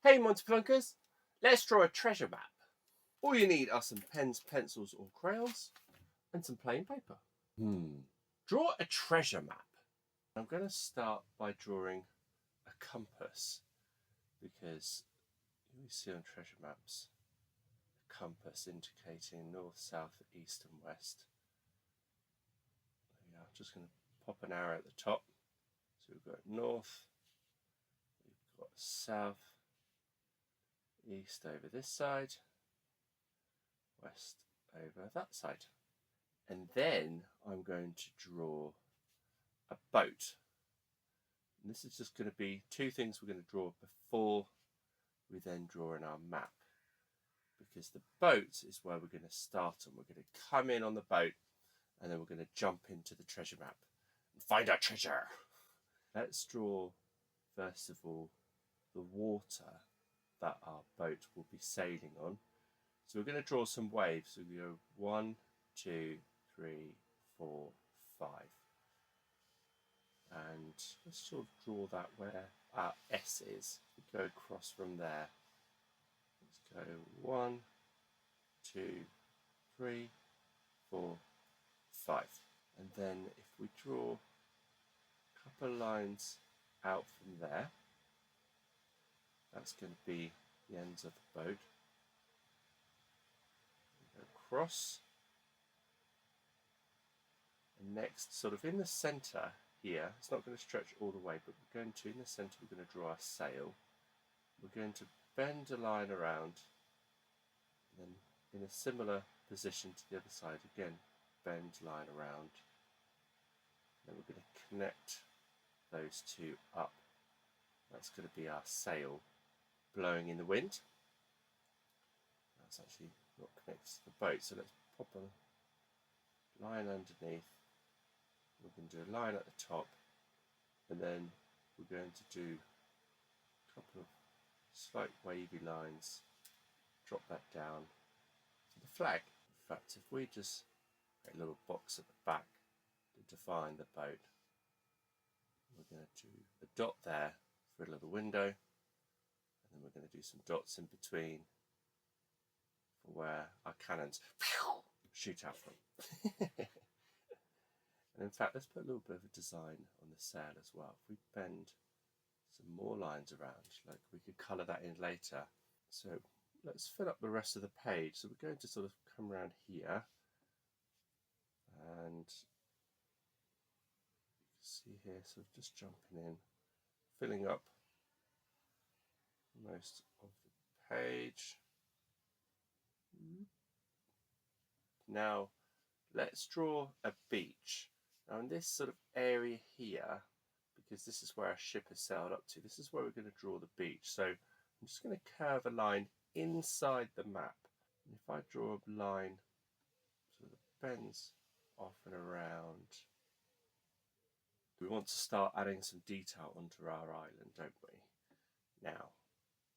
Hey Monty Plunkers, let's draw a treasure map. All you need are some pens, pencils or crayons and some plain paper. Draw a treasure map. I'm going to start by drawing a compass because you see on treasure maps a compass indicating north, south, east and west. There we are. I'm just going to pop an arrow at the top. So we've got north, we've got south, east over this side, west over that side. And then I'm going to draw a boat. And this is just going to be two things we're going to draw before we then draw in our map. Because the boat is where we're going to start, and we're going to come in on the boat and then we're going to jump into the treasure map and find our treasure. Let's draw first of all the water that our boat will be sailing on. So we're going to draw some waves. So we go 1, 2, 3, 4, 5. And let's sort of draw that where our S is. We go across from there. Let's go 1, 2, 3, 4, 5. And then if we draw a couple of lines out from there, that's going to be the ends of the boat. We go across. And next, sort of in the centre here, it's not going to stretch all the way, but we're going to, in the centre, we're going to draw our sail. We're going to bend a line around, and then in a similar position to the other side, again, bend line around. Then we're going to connect those two up. That's going to be our sail blowing in the wind. That's actually not connected to the boat, so let's pop a line underneath. We can do a line at the top, and then we're going to do a couple of slight wavy lines, drop that down to the flag. In fact, if we just create a little box at the back to define the boat, we're going to do a dot there for a little window, and then we're going to do some dots in between for where our cannons shoot out from. And in fact, let's put a little bit of a design on the sail as well. If we bend some more lines around, like we could colour that in later. So let's fill up the rest of the page. So we're going to sort of come around here, and you can see here, sort of just jumping in, filling up most of the page. Now let's draw a beach. Now in this sort of area here, because this is where our ship has sailed up to, this is where we're going to draw the beach. So I'm just going to curve a line inside the map. And if I draw a line sort of bends off and around, we want to start adding some detail onto our island, don't we? Now,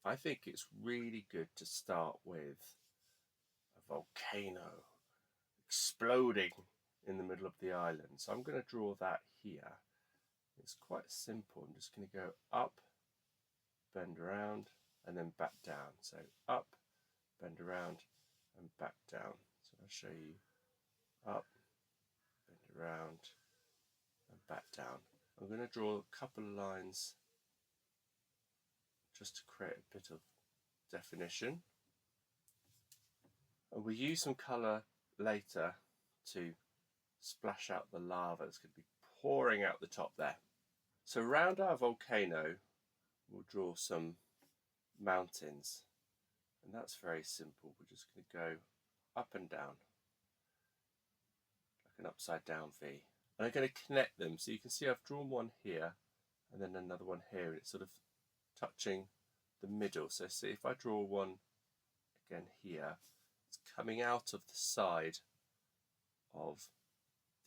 I think it's really good to start with a volcano exploding in the middle of the island. So I'm going to draw that here. It's quite simple. I'm just going to go up, bend around, and then back down. So up, bend around, and back down. So I'll show you up, bend around, and back down. I'm going to draw a couple of lines just to create a bit of definition. And we'll use some colour later to splash out the lava that's going to be pouring out the top there. So around our volcano, we'll draw some mountains, and that's very simple. We're just going to go up and down, like an upside down V. And I'm going to connect them, so you can see I've drawn one here, and then another one here, and it's sort of touching the middle. So see, if I draw one again here, it's coming out of the side of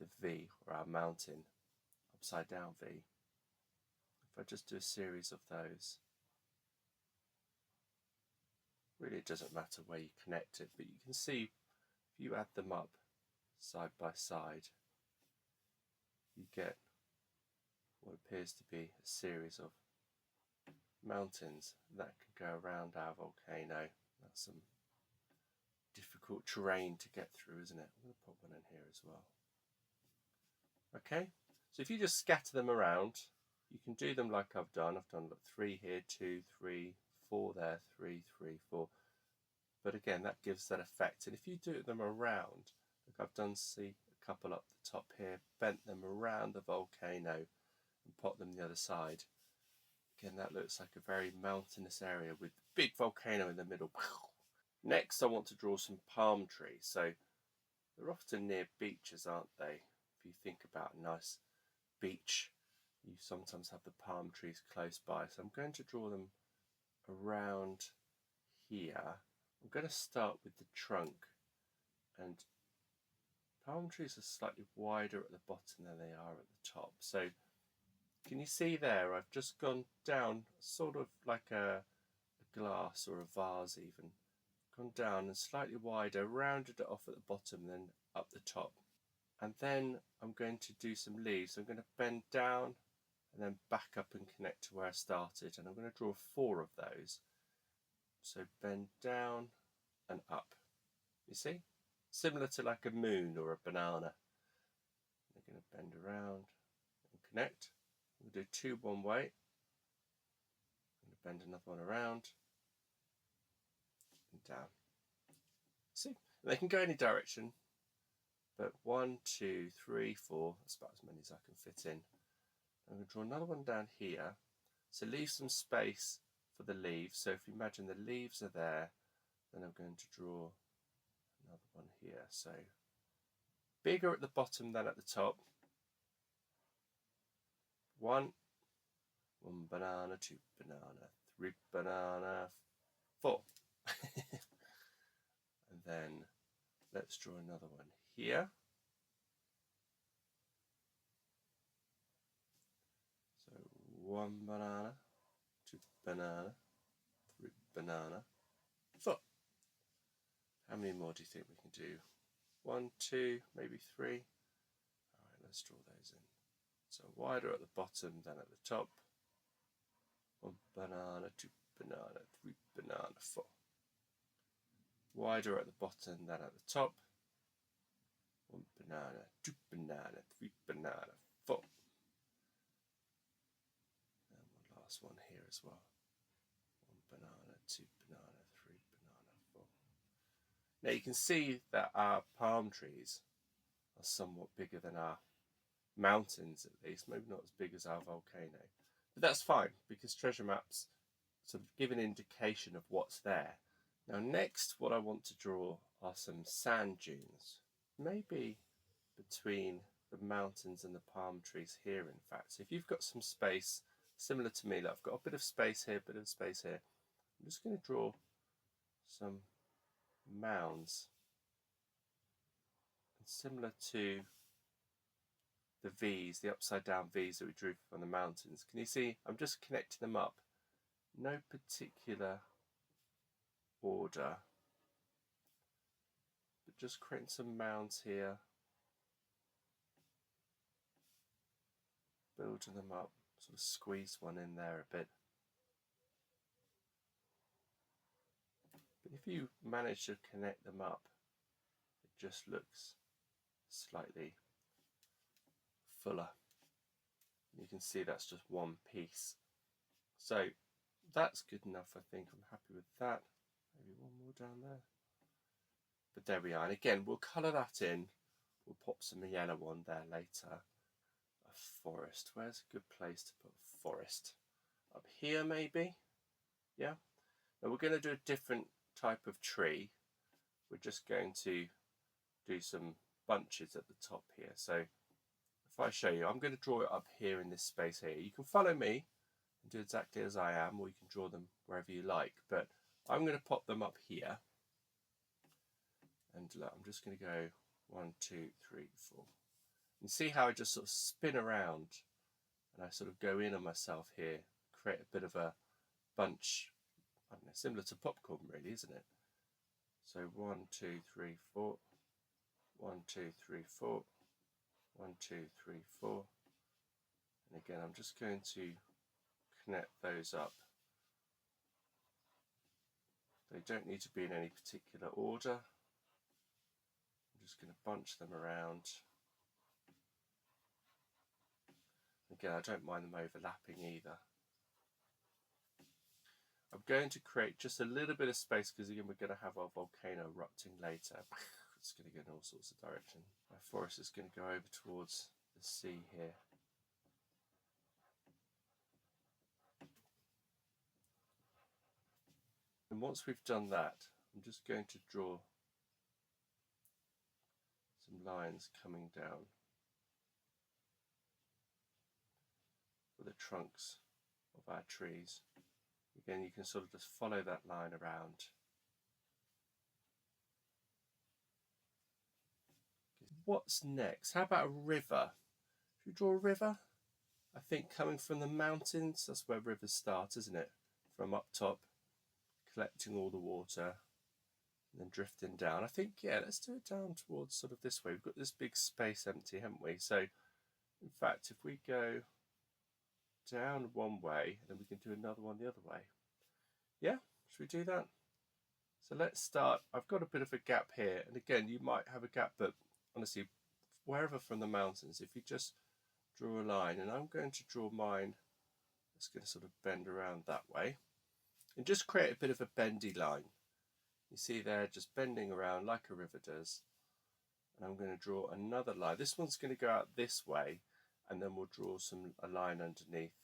the V, or our mountain, upside down V. If I just do a series of those, really it doesn't matter where you connect it, but you can see if you add them up side by side, you get what appears to be a series of mountains that can go around our volcano. That's some difficult terrain to get through, isn't it? I'm going to put one in here as well. Okay, so if you just scatter them around, you can do them like I've done. I've done 3 here, 2, 3, 4 there, 3, 3, 4. But again, that gives that effect. And if you do them around, like I've done, see a couple up the top here, bent them around the volcano and put them the other side. Again, that looks like a very mountainous area with big volcano in the middle. Next, I want to draw some palm trees. So they're often near beaches, aren't they? If you think about a nice beach, you sometimes have the palm trees close by. So I'm going to draw them around here. I'm going to start with the trunk, and palm trees are slightly wider at the bottom than they are at the top. So can you see there, I've just gone down sort of like a glass or a vase even, gone down and slightly wider, rounded it off at the bottom, then up the top. And then I'm going to do some leaves. I'm going to bend down and then back up and connect to where I started, and I'm going to draw 4 of those. So bend down and up, you see? Similar to like a moon or a banana. I'm going to bend around and connect. We'll do 2 one way. I'm going to bend another one around and down. See? And they can go any direction, but 1, 2, 3, 4, that's about as many as I can fit in. I'm going to draw another one down here. So leave some space for the leaves. So if you imagine the leaves are there, then I'm going to draw another one here. So bigger at the bottom than at the top. 1 banana, 2 banana, 3 banana, 4. And then let's draw another one here. So 1 banana, 2 banana, 3 banana, 4. How many more do you think we can do? 1, 2, maybe 3. All right, let's draw those in. So wider at the bottom than at the top. 1 banana, 2 banana, 3 banana, 4. Wider at the bottom than at the top. 1 banana, 2 banana, 3 banana, 4. And one last one here as well. 1 banana, 2 banana, 3 banana, 4. Now you can see that our palm trees are somewhat bigger than our mountains, at least, maybe not as big as our volcano. But that's fine, because treasure maps sort of give an indication of what's there. Now next, what I want to draw are some sand dunes, maybe between the mountains and the palm trees here, in fact. So if you've got some space, similar to me, like I've got a bit of space here, a bit of space here, I'm just going to draw some mounds, and similar to the V's, the upside down V's that we drew from the mountains. Can you see? I'm just connecting them up. No particular order, but just creating some mounds here, building them up, sort of squeeze one in there a bit. But if you manage to connect them up, it just looks slightly fuller. You can see that's just one piece. So that's good enough, I think. I'm happy with that. Maybe one more down there. But there we are. And again, we'll colour that in. We'll pop some yellow on there later. A forest. Where's a good place to put a forest? Up here, maybe? Yeah? Now we're going to do a different type of tree. We're just going to do some bunches at the top here. So if I show you, I'm going to draw it up here in this space here. You can follow me and do exactly as I am, or you can draw them wherever you like. But I'm going to pop them up here. And look, I'm just going to go 1, 2, 3, 4. And see how I just sort of spin around and I sort of go in on myself here, create a bit of a bunch, I don't know, similar to popcorn really, isn't it? So 1, 2, 3, 4, 1, 2, 3, 4, 1, 2, 3, 4. And again, I'm just going to connect those up They don't need to be in any particular order. I'm just going to bunch them around. Again, I don't mind them overlapping either. I'm going to create just a little bit of space because again we're going to have our volcano erupting later. It's going to go in all sorts of directions. My forest is going to go over towards the sea here. And once we've done that, I'm just going to draw some lines coming down for the trunks of our trees. Again, you can sort of just follow that line around. What's next? How about a river? Should we draw a river? I think coming from the mountains, that's where rivers start, isn't it? From up top, collecting all the water and then drifting down. I think, yeah, let's do it down towards sort of this way. We've got this big space empty, haven't we? So, in fact, if we go down one way, then we can do another one the other way. Yeah, should we do that? So let's start. I've got a bit of a gap here, and again, you might have a gap, but honestly, wherever from the mountains, if you just draw a line, and I'm going to draw mine, it's going to sort of bend around that way, and just create a bit of a bendy line. You see there, just bending around like a river does. And I'm going to draw another line. This one's going to go out this way, and then we'll draw a line underneath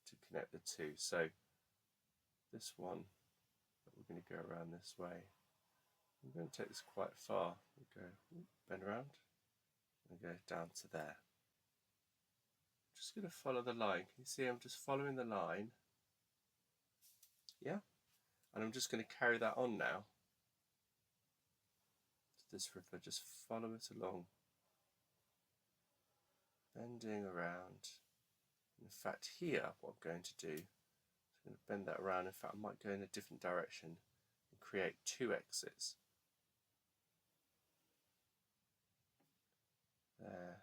to connect the two. So this one, we're going to go around this way. I'm going to take this quite far. We go bend around and go down to there. Just going to follow the line. Can you see I'm just following the line? Yeah? And I'm just going to carry that on now. This river, just follow it along, bending around. In fact, here, what I'm going to do is I'm going to bend that around. In fact, I might go in a different direction and create two exits. There.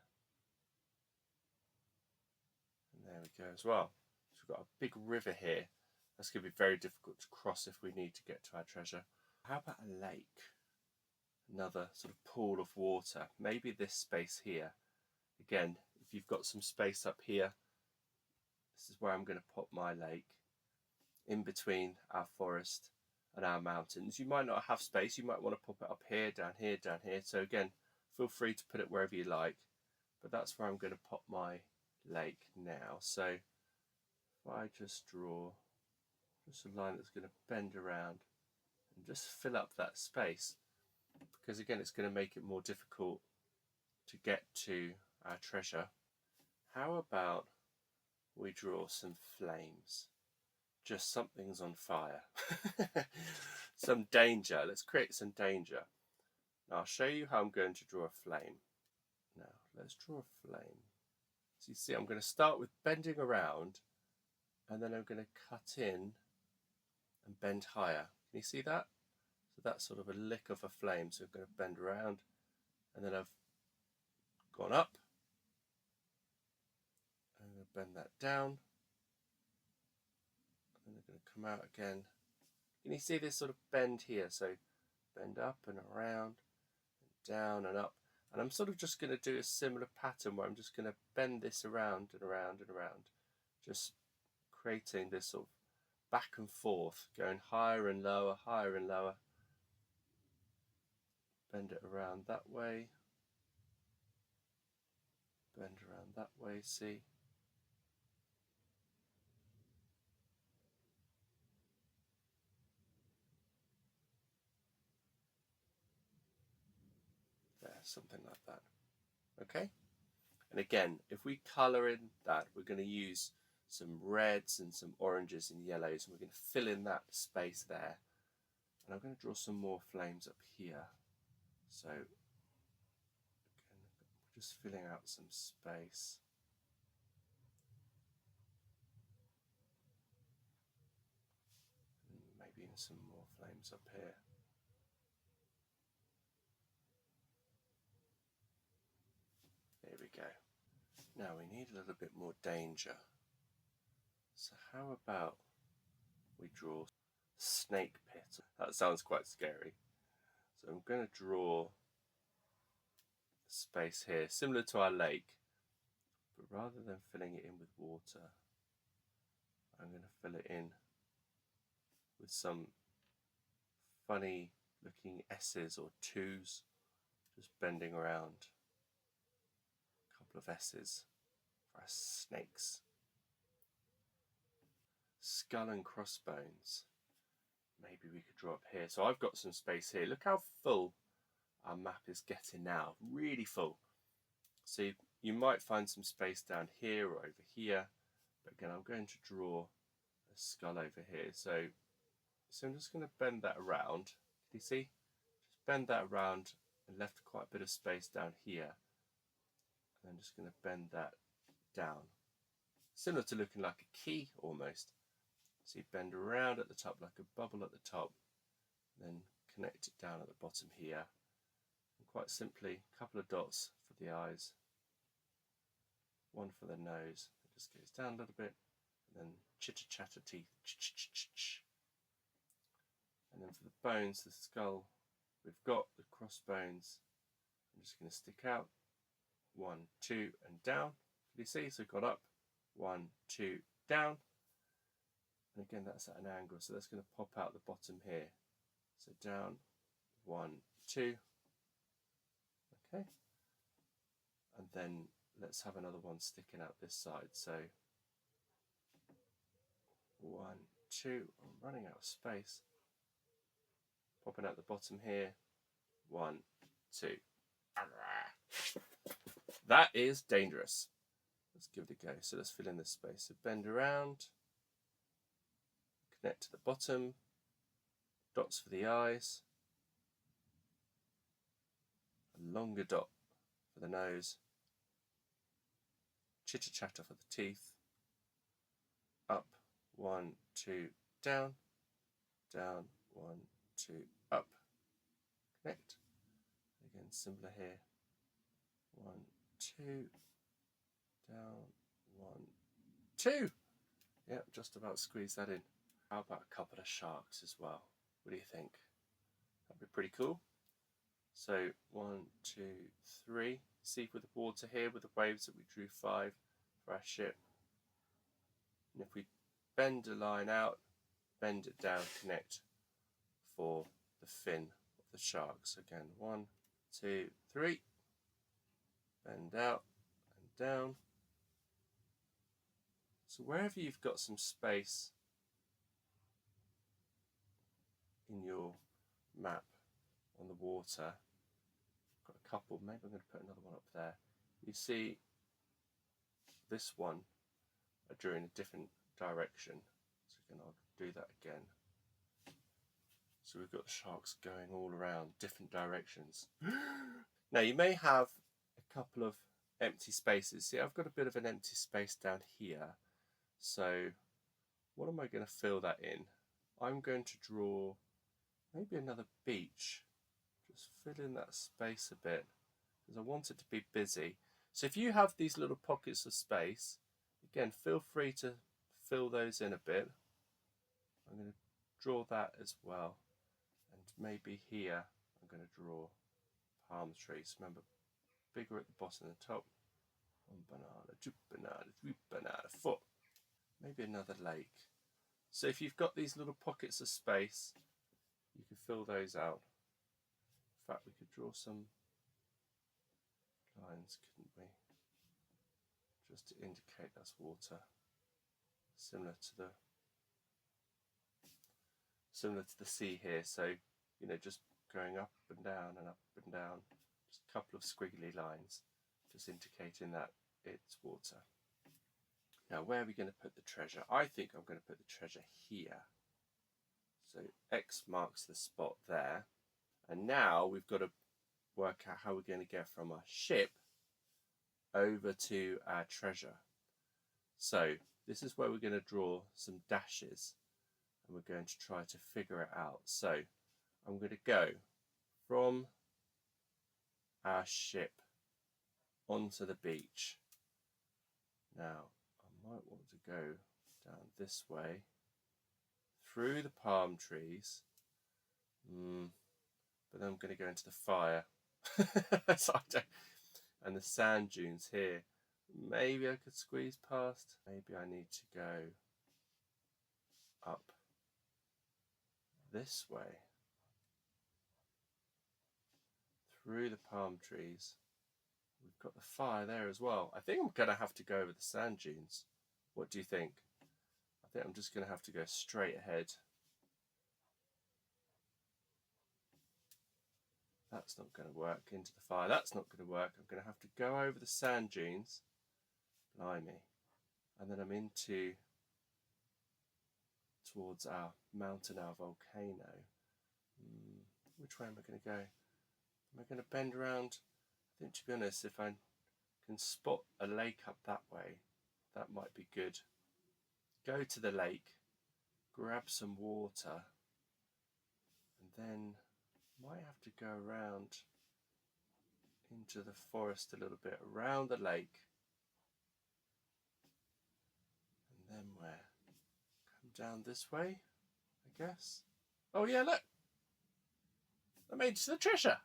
And there we go as well. So we've got a big river here. That's going to be very difficult to cross if we need to get to our treasure. How about a lake? Another sort of pool of water, maybe this space here. Again, if you've got some space up here, this is where I'm going to put my lake, in between our forest and our mountains. You might not have space, you might want to pop it up here, down here, down here. So again, feel free to put it wherever you like, but that's where I'm going to put my lake now. So if I just draw just a line that's going to bend around and just fill up that space, because again it's going to make it more difficult to get to our treasure. How about we draw some flames? Just something's on fire. Some danger. Let's create some danger. Now I'll show you how I'm going to draw a flame. Now let's draw a flame. So you see I'm going to start with bending around, and then I'm going to cut in and bend higher. Can you see that? So that's sort of a lick of a flame. So I'm going to bend around, and then I've gone up. I'm going to bend that down, and I'm going to come out again. Can you see this sort of bend here? So bend up and around, and down and up. And I'm sort of just going to do a similar pattern where I'm just going to bend this around and around and around, just creating this sort of back and forth, going higher and lower, higher and lower. Bend it around that way, bend around that way, see? There, something like that. Okay? And again, if we colour in that, we're going to use some reds and some oranges and yellows, and we're going to fill in that space there. And I'm going to draw some more flames up here. So, again, we're just filling out some space. And maybe some more flames up here. There we go. Now we need a little bit more danger. So how about we draw snake pit? That sounds quite scary. So I'm going to draw a space here, similar to our lake, but rather than filling it in with water, I'm going to fill it in with some funny looking S's or 2's, just bending around. A couple of S's for our snakes. Skull and crossbones. Maybe we could draw up here. So I've got some space here. Look how full our map is getting now. Really full. So you might find some space down here or over here. But again, I'm going to draw a skull over here. So I'm just going to bend that around. Can you see? Just bend that around and left quite a bit of space down here. And I'm just going to bend that down. Similar to looking like a key almost. So you bend around at the top like a bubble at the top, then connect it down at the bottom here. And quite simply, a couple of dots for the eyes, one for the nose. It just goes down a little bit, and then chitter-chatter teeth. And then for the bones, the skull, we've got the crossbones. I'm just going to stick out, 1, 2, and down. Can you see? So got up, 1, 2, down. And again, that's at an angle, so that's going to pop out the bottom here. So down, 1, 2. Okay. And then let's have another one sticking out this side. So 1, 2. I'm running out of space. Popping out the bottom here. 1, 2. That is dangerous. Let's give it a go. So let's fill in this space. So bend around. Connect to the bottom, dots for the eyes, a longer dot for the nose, chitter chatter for the teeth, up, 1, 2, down, down, 1, 2, up, connect. Again, similar here, 1, 2, down, 1, 2. Yeah, just about squeeze that in. How about a couple of sharks as well? What do you think? That'd be pretty cool. So 1, 2, 3. See with the water here, with the waves that we drew 5 for our ship. And if we bend a line out, bend it down, connect for the fin of the sharks. Again, 1, 2, 3. Bend out and down. So wherever you've got some space in your map on the water, got a couple, maybe I'm going to put another one up there. You see this one I drew in a different direction, so again I'll do that again. So we've got the sharks going all around different directions. Now you may have a couple of empty spaces. See, I've got a bit of an empty space down here, so what am I going to fill that in? I'm going to draw maybe another beach. Just fill in that space a bit because I want it to be busy. So if you have these little pockets of space, again, feel free to fill those in a bit. I'm going to draw that as well. And maybe here I'm going to draw palm trees. Remember, bigger at the bottom than the top. 1 banana, 2 banana, 3 banana, 4. Maybe another lake. So if you've got these little pockets of space, you can fill those out. In fact, we could draw some lines, couldn't we? Just to indicate that's water. Similar to the sea here. So, you know, just going up and down and up and down. Just a couple of squiggly lines, just indicating that it's water. Now, where are we going to put the treasure? I think I'm going to put the treasure here. So X marks the spot there. And now we've got to work out how we're going to get from our ship over to our treasure. So this is where we're going to draw some dashes and we're going to try to figure it out. So I'm going to go from our ship onto the beach. Now I might want to go down this way through the palm trees But then I'm going to go into the fire. So and the sand dunes here. Maybe I could squeeze past. Maybe I need to go up this way through the palm trees. We've got the fire there as well. I think I'm going to have to go over the sand dunes. What do you think? I think I'm just going to have to go straight ahead. That's not going to work. Into the fire. That's not going to work. I'm going to have to go over the sand dunes. Blimey. And then I'm into towards our mountain, our volcano. Which way am I going to go? Am I going to bend around? I think, to be honest, if I can spot a lake up that way, that might be good. Go to the lake, grab some water, and then might have to go around into the forest a little bit, around the lake, and then where? Come down this way, I guess. Oh yeah, look! I made it to the treasure.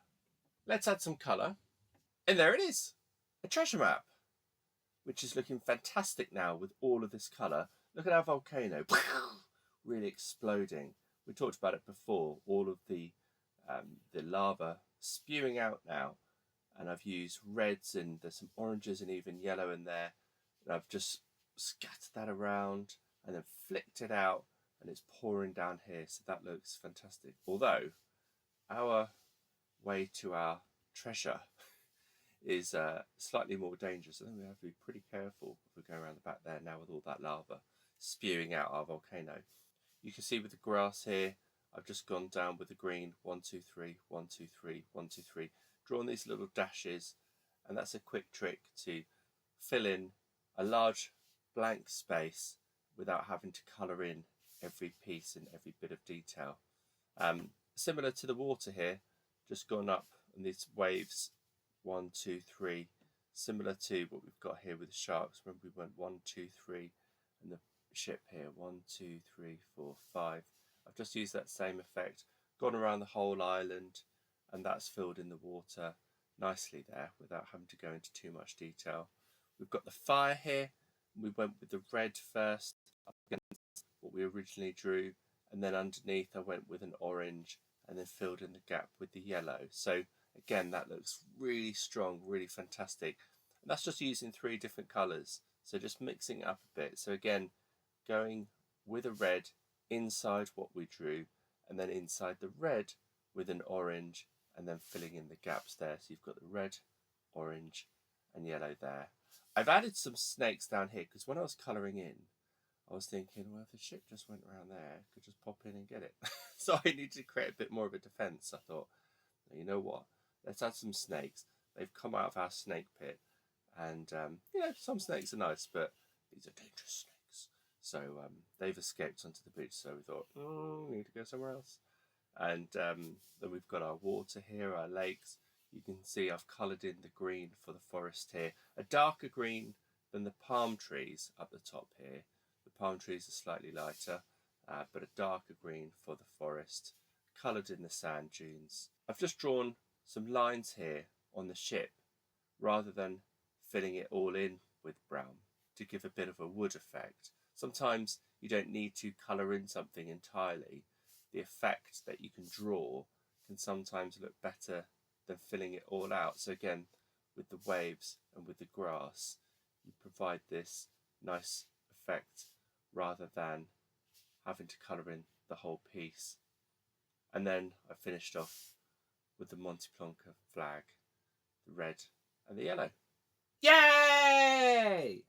Let's add some colour. And there it is, a treasure map, which is looking fantastic now with all of this colour. Look at our volcano, really exploding. We talked about it before, all of the lava spewing out now. And I've used reds and there's some oranges and even yellow in there. And I've just scattered that around and then flicked it out and it's pouring down here. So that looks fantastic. Although our way to our treasure is slightly more dangerous. I think we have to be pretty careful if we're going around the back there now with all that lava spewing out our volcano. You can see with the grass here, I've just gone down with the green, 1, 2, 3, 1, 2, 3, 1, 2, 3, drawn these little dashes, and that's a quick trick to fill in a large blank space without having to colour in every piece and every bit of detail. Similar to the water here, just gone up and these waves, 1, 2, 3, similar to what we've got here with the sharks. Remember we went 1, 2, 3, and the ship here, 1, 2, 3, 4, 5. I've just used that same effect, gone around the whole island, and that's filled in the water nicely there without having to go into too much detail. We've got the fire here. We went with the red first up against what we originally drew, and then underneath I went with an orange and then filled in the gap with the yellow. So again, that looks really strong, really fantastic. And that's just using 3 different colours, so just mixing it up a bit. So again, going with a red inside what we drew, and then inside the red with an orange, and then filling in the gaps there. So you've got the red, orange, and yellow there. I've added some snakes down here because when I was colouring in, I was thinking, well, if the ship just went around there, I could just pop in and get it. So I needed to create a bit more of a defence. I thought, you know what? Let's add some snakes. They've come out of our snake pit, and some snakes are nice, but these are dangerous snakes. So they've escaped onto the beach. So we thought, we need to go somewhere else. And then we've got our water here, our lakes. You can see I've coloured in the green for the forest here, a darker green than the palm trees up the top here. The palm trees are slightly lighter, but a darker green for the forest, coloured in the sand dunes. I've just drawn some lines here on the ship rather than filling it all in with brown to give a bit of a wood effect. Sometimes you don't need to colour in something entirely. The effect that you can draw can sometimes look better than filling it all out. So again, with the waves and with the grass, you provide this nice effect rather than having to colour in the whole piece. And then I finished off with the Monte Plonker flag, the red and the yellow. Yay!